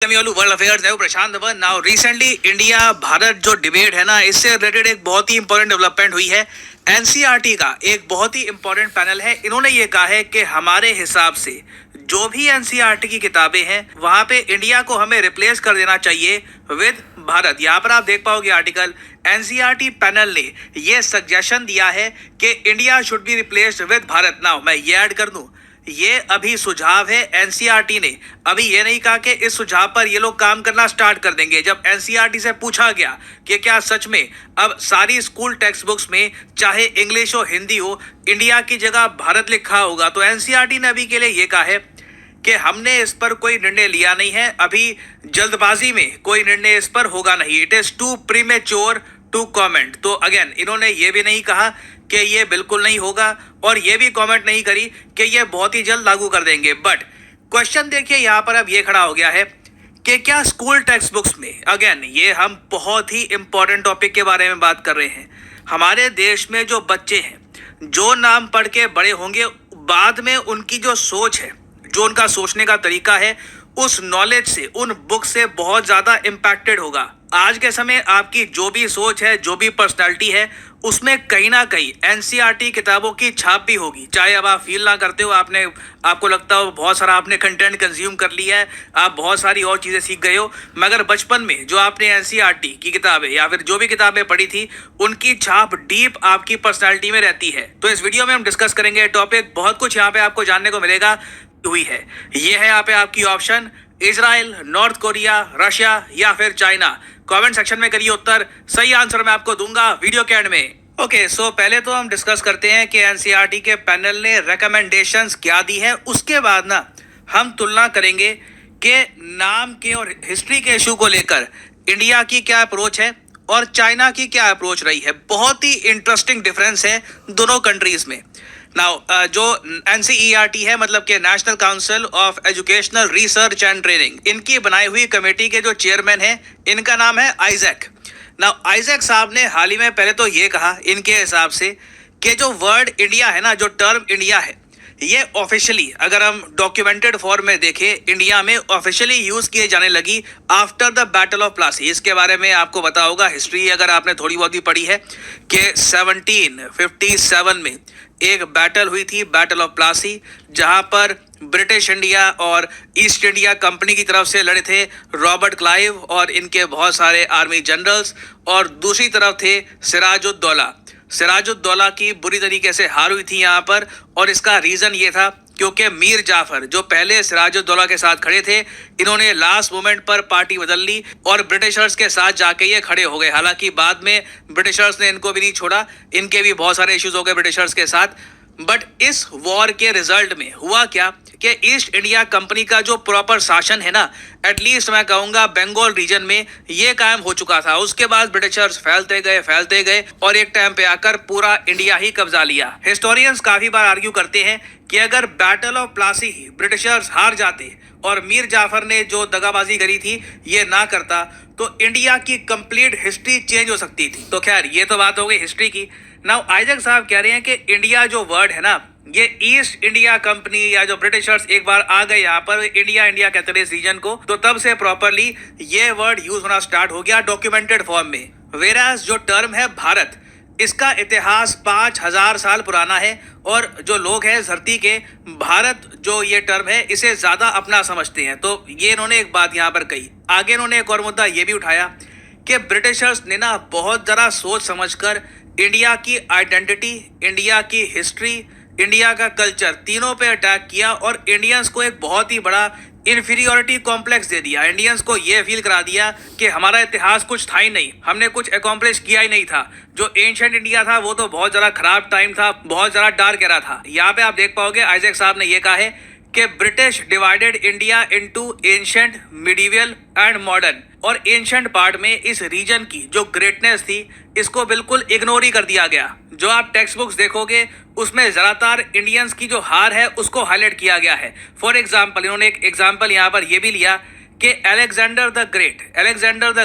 World affairs है Prashant Dhawan. Now recently India Bharat जो debate है ना, इससे रिलेटेड एक बहुत ही इंपॉर्टेंट डेवलपमेंट हुई है। एनसीईआरटी का एक बहुत ही इंपॉर्टेंट पैनल है, इन्होंने ये कहा है कि हमारे हिसाब से जो भी एनसीईआरटी की किताबें हैं वहां पे इंडिया को हमें रिप्लेस कर देना चाहिए विद भारत। यहाँ पर आप देख पाओगे आर्टिकल, एनसीईआरटी पैनल ने ये सजेशन दिया है कि India should be replaced with Bharat. Now मैं ये ऐड कर दूं, ये अभी सुझाव है, एनसीईआरटी ने अभी ये नहीं कहा कि इस सुझाव पर ये लोग काम करना स्टार्ट कर देंगे। जब एनसीईआरटी से पूछा गया कि क्या सच में अब सारी स्कूल टेक्स्ट बुक्स में चाहे इंग्लिश हो हिंदी हो इंडिया की जगह भारत लिखा होगा, तो एनसीईआरटी ने अभी के लिए ये कहा है कि हमने इस पर कोई निर्णय लिया नहीं है, अभी जल्दबाजी में कोई निर्णय इस पर होगा नहीं। It is too premature to comment. तो अगेन इन्होंने ये भी नहीं कहा कि ये बिल्कुल नहीं होगा और ये भी कमेंट नहीं करी कि ये बहुत ही जल्द लागू कर देंगे। बट क्वेश्चन देखिए यहाँ पर अब ये खड़ा हो गया है कि क्या स्कूल टेक्स्ट बुक्स में, अगेन ये हम बहुत ही इंपॉर्टेंट टॉपिक के बारे में बात कर रहे हैं, हमारे देश में जो बच्चे हैं जो नाम पढ़ के बड़े होंगे, बाद में उनकी जो सोच है, जो उनका सोचने का तरीका है, उस नॉलेज से, उन बुक से बहुत ज्यादा इम्पैक्टेड होगा। आज के समय आपकी जो भी सोच है, जो भी पर्सनालिटी है, उसमें कहीं ना कहीं एनसीईआरटी किताबों की छाप भी होगी। चाहे अब आप फील ना करते हो, आपको लगता हो बहुत सारा आपने कंटेंट कंज्यूम कर लिया है, आप बहुत सारी और चीजें सीख गए हो, मगर बचपन में जो आपने एनसीईआरटी की किताबें या फिर जो भी किताबें पढ़ी थी, उनकी छाप डीप आपकी पर्सनैलिटी में रहती है। तो इस वीडियो में हम डिस्कस करेंगे टॉपिक, बहुत कुछ यहाँ पे आपको जानने को मिलेगा हुई है। ये है यहाँ पे आपकी option, Israel, north Korea, Russia या फिर चाइना। कमेंट सेक्शन में करिए उत्तर, सही आंसर मैं आपको दूंगा वीडियो के एंड में। ओके, सो पहले तो हम डिस्कस करते हैं कि एनसीईआरटी के पैनल ने रिकमेंडेशंस क्या दी है, उसके बाद ना हम तुलना करेंगे कि नाम के और हिस्ट्री के इशू को लेकर इंडिया की क्या अप्रोच है और चाइना की क्या अप्रोच रही है। बहुत ही इंटरेस्टिंग डिफरेंस है दोनों कंट्रीज में। नाउ जो एनसीईआरटी है, मतलब कि national council of educational research and training, इनकी बनाई हुई कमेटी के जो चेयरमैन है, इनका नाम है आइजैक। नाउ आइजैक साहब ने हाल ही में पहले तो ये कहा इनके हिसाब से कि जो वर्ड इंडिया है ना, जो टर्म इंडिया है, ये ऑफिशियली अगर हम डॉक्यूमेंटेड फॉर्म में देखें, इंडिया में ऑफिशियली यूज किए जाने लगी after the battle of Plassey. इसके बारे में आपको पता होगा, हिस्ट्री अगर आपने थोड़ी बहुत भी पढ़ी है, कि 1757 में एक बैटल हुई थी, बैटल ऑफ प्लासी, जहां पर ब्रिटिश इंडिया और ईस्ट इंडिया कंपनी की तरफ से लड़े थे रॉबर्ट क्लाइव और इनके बहुत सारे आर्मी जनरल्स, और दूसरी तरफ थे सिराजुद्दौला। सिराजुद्दौला की बुरी तरीके से हार हुई थी यहाँ पर, और इसका रीजन ये था क्योंकि मीर जाफर जो पहले सिराजुद्दौला के साथ खड़े थे, इन्होंने लास्ट मोमेंट पर पार्टी बदल ली और ब्रिटिशर्स के साथ जाके ये खड़े हो गए। हालांकि बाद में ब्रिटिशर्स ने इनको भी नहीं छोड़ा, इनके भी बहुत सारे इश्यूज हो गए ब्रिटिशर्स के साथ। बट इस वॉर के रिजल्ट में हुआ क्या कि ईस्ट इंडिया कंपनी का जो प्रॉपर शासन है ना, एटलीस्ट मैं कहूंगा बंगाल रीजन में, ये कायम हो चुका था। उसके बाद ब्रिटिशर्स फैलते गए और एक टाइम पे आकर पूरा इंडिया ही कब्जा लिया। हिस्टोरियंस काफी बार आर्ग्यू करते हैं कि अगर battle of Plassey he Britishers हार जाते और मीर जाफर ने जो दगाबाजी करी थी ये ना करता, तो इंडिया की कंप्लीट हिस्ट्री चेंज हो सकती थी। तो खैर ये तो बात हो गई हिस्ट्री की। नाउ आइजैक साहब कह रहे हैं कि इंडिया जो वर्ड है ना, ये ईस्ट इंडिया कंपनी या जो ब्रिटिशर्स एक बार आ गए यहाँ पर, इंडिया कहते थे इस रीजन को, तो तब से प्रॉपरली ये वर्ड यूज होना स्टार्ट हो गया डॉक्यूमेंटेड फॉर्म में। वेराज जो टर्म है भारत, इसका इतिहास 5000 साल पुराना है, और जो लोग हैं धरती के, भारत जो ये टर्म है इसे ज्यादा अपना समझते हैं। तो ये इन्होंने एक बात यहाँ पर कही। आगे इन्होंने एक और मुद्दा ये भी उठाया कि ब्रिटिशर्स ने ना बहुत जरा सोच समझकर इंडिया की आइडेंटिटी, इंडिया की हिस्ट्री, इंडिया का कल्चर, तीनों पे अटैक किया और इंडियंस को एक बहुत ही बड़ा इन्फीरियोरिटी कॉम्प्लेक्स दे दिया। इंडियंस को ये फील करा दिया कि हमारा इतिहास कुछ था ही नहीं, हमने कुछ अकॉम्प्लिश किया ही नहीं था। जो एंशिएंट इंडिया था वो तो बहुत ज़्यादा खराब टाइम था, बहुत ज़्यादा डार्क एरा था। यहाँ पे आप देख पाओगे आइजैक साहब ने ये कहा है कि British divided India into ancient, medieval and modern, और एंशिएंट पार्ट में इस रीजन की जो ग्रेटनेस थी इसको बिल्कुल इग्नोर ही कर दिया गया। जो आप टेक्स्ट बुक्स देखोगे उसमें ज़्यादातर इंडियंस की जो हार है उसको हाईलाइट किया गया है। फॉर एग्जाम्पल इन्होंने एक एग्जाम्पल यहाँ पर ये भी लिया कि अलेक्जेंडर द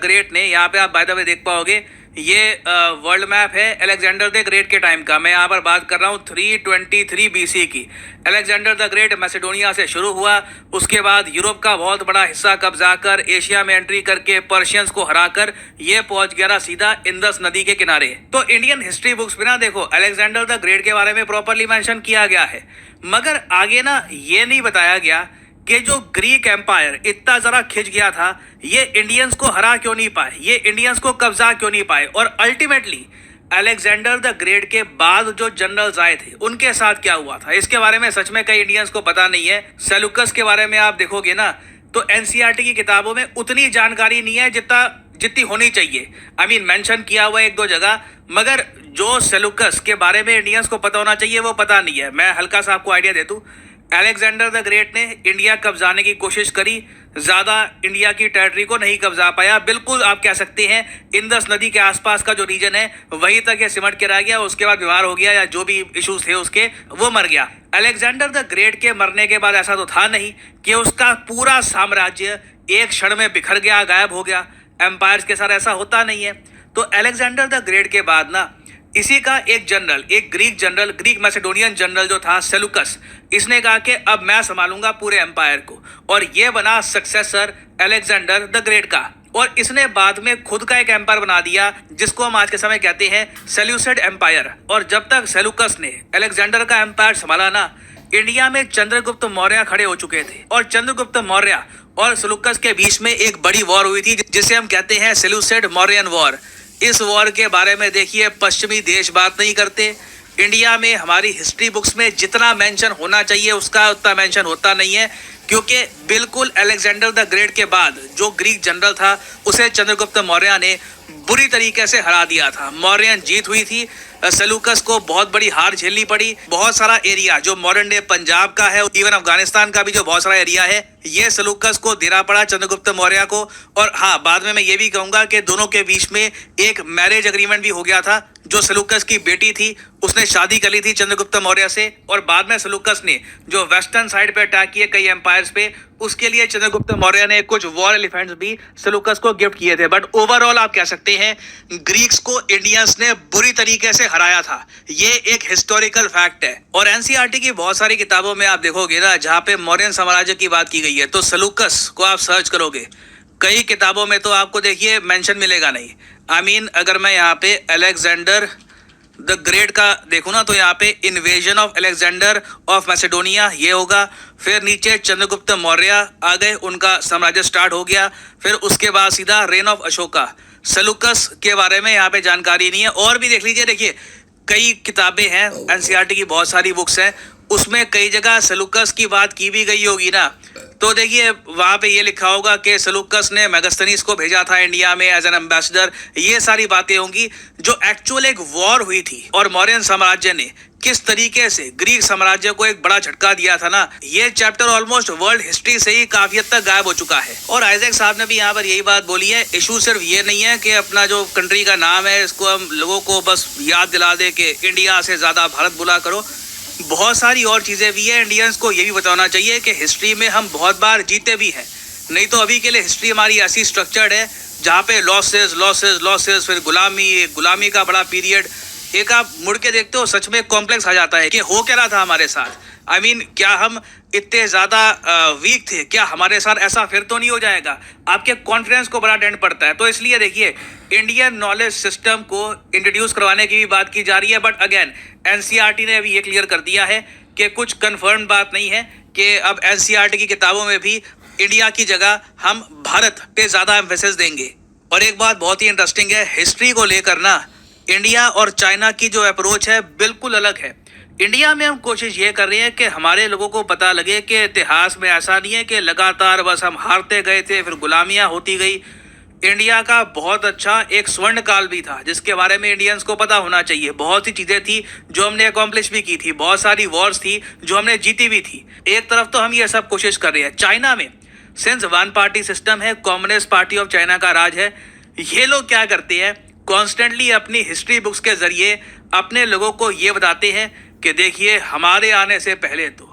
ग्रेट ने, यहाँ पे आप बाय द वे देख पाओगे, ये वर्ल्ड मैप है अलेक्जेंडर द ग्रेट के टाइम का। मैं यहाँ पर बात कर रहा हूँ 323 BC की। अलेक्जेंडर द ग्रेट मैसेडोनिया से शुरू हुआ, उसके बाद यूरोप का बहुत बड़ा हिस्सा कब्जा कर एशिया में एंट्री करके पर्शियंस को हराकर ये पहुंच गया सीधा इंदस नदी के किनारे। तो इंडियन हिस्ट्री बुक्स में ना देखो अलेक्जेंडर द ग्रेट के बारे में प्रॉपरली मेंशन किया गया है, मगर आगे ना ये नहीं बताया गया कि जो ग्रीक एम्पायर इतना जरा खिंच गया था, ये इंडियंस को हरा क्यों नहीं पाए, ये इंडियंस को कब्जा क्यों नहीं पाए, और अल्टीमेटली अलेक्जेंडर द ग्रेट के बाद जो जनरल्स आए थे उनके साथ क्या हुआ था, इसके बारे में सच में कई इंडियंस को पता नहीं है। सेलुकस के बारे में आप देखोगे ना तो एनसीईआरटी की किताबों में उतनी जानकारी नहीं है जितनी होनी चाहिए। आई मीन मेंशन किया हुआ एक दो जगह, मगर जो सेलुकस के बारे में इंडियंस को पता होना चाहिए वो पता नहीं है। मैं हल्का सा आपको आइडिया दे दूं, अलेक्जेंडर द ग्रेट ने इंडिया कब्जाने की कोशिश करी, ज्यादा इंडिया की टेरिटरी को नहीं कब्जा पाया। बिल्कुल आप कह सकते हैं इंदस नदी के आसपास का जो रीजन है वहीं तक ये सिमट के रह गया, उसके बाद बीमार हो गया या जो भी इश्यूज थे उसके, वो मर गया। अलेक्जेंडर द ग्रेट के मरने के बाद ऐसा तो था नहीं कि उसका पूरा साम्राज्य एक क्षण में बिखर गया, गायब हो गया। एम्पायर्स के साथ ऐसा होता नहीं है। तो अलेक्जेंडर द ग्रेट के बाद ना इसी का एक जनरल, एक ग्रीक मैसेडोनियन जनरल जो था सेलुकस, इसने कहा कि अब मैं संभालूंगा पूरे एम्पायर को, और ये बना सक्सेसर अलेक्जेंडर द ग्रेट का। और इसने बाद में खुद का एक एम्पायर बना दिया जिसको हम आज के समय कहते हैं सेल्यूसिड एम्पायर। और जब तक सेलुकस ने अलेक्जेंडर का एम्पायर संभाला ना, इंडिया में चंद्रगुप्त मौर्य खड़े हो चुके थे, और चंद्रगुप्त मौर्य और सेलुकस के बीच में एक बड़ी वॉर हुई थी जिसे हम कहते हैं सेल्यूसिड मौर्यन वॉर। इस वॉर के बारे में देखिए पश्चिमी देश बात नहीं करते, इंडिया में हमारी हिस्ट्री बुक्स में जितना मेंशन होना चाहिए उसका उतना मेंशन होता नहीं है, क्योंकि बिल्कुल अलेक्जेंडर द ग्रेट के बाद जो ग्रीक जनरल था उसे चंद्रगुप्त मौर्य ने बुरी तरीके से हरा दिया था। मौर्यन जीत हुई थी, सेलुकस को बहुत बड़ी हार झेलनी पड़ी। बहुत सारा एरिया जो मॉडर्न डे पंजाब का है, इवन अफगानिस्तान का भी जो बहुत सारा एरिया है, ये सेलुकस को देना पड़ा चंद्रगुप्त मौर्य को। और हाँ, बाद में मैं ये भी कहूंगा कि दोनों के बीच में एक मैरिज एग्रीमेंट भी हो गया था। जो सेलुकस की बेटी थी उसने शादी कर ली थी चंद्रगुप्त मौर्य से, और बाद में सेलुकस ने जो वेस्टर्न साइड पे अटैक किए कई एम्पायर्स पे, उसके लिए चंद्रगुप्त मौर्य ने कुछ वॉर एलिफेंट्स भी सेलुकस को गिफ्ट किए थे। बट ओवरऑल आप कह सकते हैं ग्रीक्स को इंडियंस ने बुरी तरीके से हराया था, ये एक हिस्टोरिकल फैक्ट है। और एनसीईआरटी की बहुत सारी किताबों में आप देखोगे ना, जहाँ पे मौर्यन साम्राज्य की बात की गई है, तो सेलुकस को आप सर्च करोगे कई किताबों में तो आपको देखिए मेंशन मिलेगा नहीं। आई मीन अगर मैं यहाँ पे अलेक्जेंडर द ग्रेट का देखूँ ना, तो यहाँ पे invasion of Alexander of Macedonia ये होगा, फिर नीचे चंद्रगुप्त मौर्य आ गए, उनका साम्राज्य स्टार्ट हो गया, फिर उसके बाद सीधा रेन ऑफ अशोका। सेलुकस के बारे में यहाँ पे जानकारी नहीं है। और भी देख लीजिए, देखिए कई किताबें हैं, एनसीईआरटी की बहुत सारी बुक्स हैं, उसमें कई जगह सेलुकस की बात की भी गई होगी ना, तो देखिए वहां पे ये लिखा होगा कि सेलुकस ने मेगास्थनीज को भेजा था इंडिया में एज एन एम्बेसडर। ये सारी बातें होंगी जो एक्चुअल एक वॉर हुई थी, और मौर्यन साम्राज्य ने किस तरीके से ग्रीक साम्राज्य को एक बड़ा झटका दिया था ना, ये चैप्टर ऑलमोस्ट वर्ल्ड हिस्ट्री से ही काफी हद तक गायब हो चुका है। और आइजैक साहब ने भी यहाँ पर यही बात बोली है, इशू सिर्फ ये नहीं है कि अपना जो कंट्री का नाम है इसको हम लोगों को बस याद दिला दे कि इंडिया से ज्यादा भारत बुला करो, बहुत सारी और चीजें भी है। इंडियंस को ये भी बताना चाहिए कि हिस्ट्री में हम बहुत बार जीते भी हैं, नहीं तो अभी के लिए हिस्ट्री हमारी ऐसी स्ट्रक्चर्ड है जहाँ पे लॉसेस लॉसेस लॉसेस, फिर गुलामी का बड़ा पीरियड, एक आप मुड़ के देखते हो सच में कॉम्प्लेक्स आ जाता है कि हो क्या रहा था हमारे साथ। आई मीन क्या हम इतने ज्यादा वीक थे, क्या हमारे साथ ऐसा फिर तो नहीं हो जाएगा। आपके कॉन्फिडेंस को बड़ा डेंट पड़ता है। तो इसलिए देखिए इंडियन नॉलेज सिस्टम को इंट्रोड्यूस करवाने की भी बात की जा रही है, बट अगेन एनसीईआरटी ने अभी ये क्लियर कर दिया है कि कुछ कंफर्म बात नहीं है कि अब एनसीईआरटी की किताबों में भी इंडिया की जगह हम भारत पे ज्यादा एम्फेसिस देंगे। और एक बात बहुत ही इंटरेस्टिंग है, हिस्ट्री को लेकर ना इंडिया और चाइना की जो अप्रोच है बिल्कुल अलग है। इंडिया में हम कोशिश ये कर रहे हैं कि हमारे लोगों को पता लगे कि इतिहास में ऐसा नहीं है कि लगातार बस हम हारते गए थे फिर गुलामियां होती गई। इंडिया का बहुत अच्छा एक स्वर्ण काल भी था जिसके बारे में इंडियंस को पता होना चाहिए। बहुत सी चीजें थी जो हमने अकॉम्प्लिश भी की थी, बहुत सारी वॉर्स थी जो हमने जीती भी थी। एक तरफ तो हम ये सब कोशिश कर रहे हैं। चाइना में सिंस वन पार्टी सिस्टम है, कम्युनिस्ट पार्टी ऑफ चाइना का राज है, ये लोग क्या करते हैं कॉन्स्टेंटली अपनी हिस्ट्री बुक्स के जरिए अपने लोगों को ये बताते हैं कि देखिए हमारे आने से पहले तो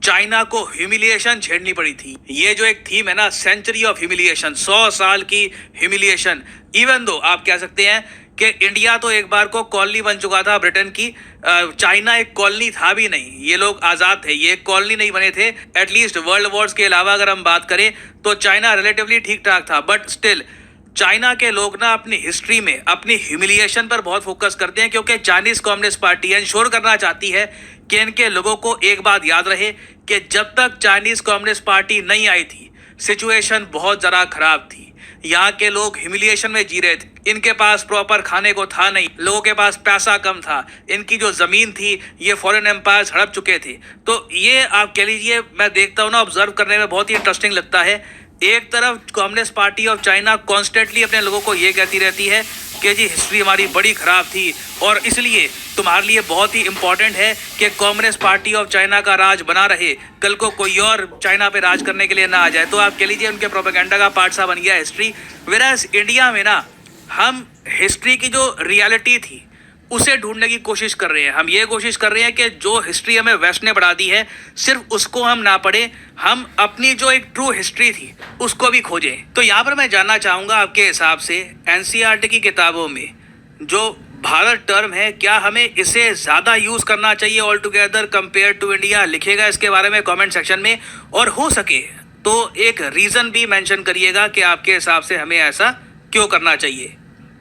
चाइना को ह्यूमिलिएशन झेलनी पड़ी थी। ये जो एक थीम है ना, सेंचुरी ऑफ ह्यूमिलिएशन, 100 साल की ह्यूमिलिएशन। इवन दो आप कह सकते हैं कि इंडिया तो एक बार को कॉलोनी बन चुका था ब्रिटेन की, चाइना एक कॉलोनी था भी नहीं। ये लोग आज़ाद थे, ये एक कॉलोनी नहीं बने थे। एटलीस्ट वर्ल्ड वॉर्स के अलावा अगर हम बात करें तो चाइना रिलेटिवली ठीक ठाक था। बट स्टिल चाइना के लोग ना अपनी हिस्ट्री में अपनी ह्यूमिलिएशन पर बहुत फोकस करते हैं, क्योंकि चाइनीज कम्युनिस्ट पार्टी इंश्योर करना चाहती है कि इनके लोगों को एक बात याद रहे कि जब तक चाइनीज कम्युनिस्ट पार्टी नहीं आई थी सिचुएशन बहुत ज़रा खराब थी। यहाँ के लोग ह्यूमिलिएशन में जी रहे थे, इनके पास प्रॉपर खाने को था नहीं, लोगों के पास पैसा कम था, इनकी जो ज़मीन थी ये फॉरेन एम्पायर्स हड़प चुके थे। तो ये आप कह लीजिए, मैं देखता हूँ ना, ऑब्जर्व करने में बहुत ही इंटरेस्टिंग लगता है। एक तरफ communist party of China constantly अपने लोगों को ये कहती रहती है कि जी हिस्ट्री हमारी बड़ी ख़राब थी और इसलिए तुम्हारे लिए बहुत ही इंपॉर्टेंट है कि कम्युनिस्ट पार्टी ऑफ चाइना का राज बना रहे, कल को कोई और चाइना पे राज करने के लिए ना आ जाए। तो आप कह लीजिए उनके प्रोपेगेंडा का पार्ट सा बन गया हिस्ट्री। वेराज इंडिया में ना हम हिस्ट्री की जो रियलिटी थी उसे ढूंढने की कोशिश कर रहे हैं। हम ये कोशिश कर रहे हैं कि जो हिस्ट्री हमें वेस्ट ने बढ़ा दी है सिर्फ उसको हम ना पढ़ें, हम अपनी जो एक ट्रू हिस्ट्री थी उसको भी खोजें। तो यहाँ पर मैं जानना चाहूँगा आपके हिसाब से एनसीईआरटी की किताबों में जो भारत टर्म है, क्या हमें इसे ज़्यादा यूज़ करना चाहिए all together compare to India? लिखिएगा इसके बारे में कमेंट सेक्शन में, और हो सके तो एक रीज़न भी मेंशन करिएगा कि आपके हिसाब से हमें ऐसा क्यों करना चाहिए।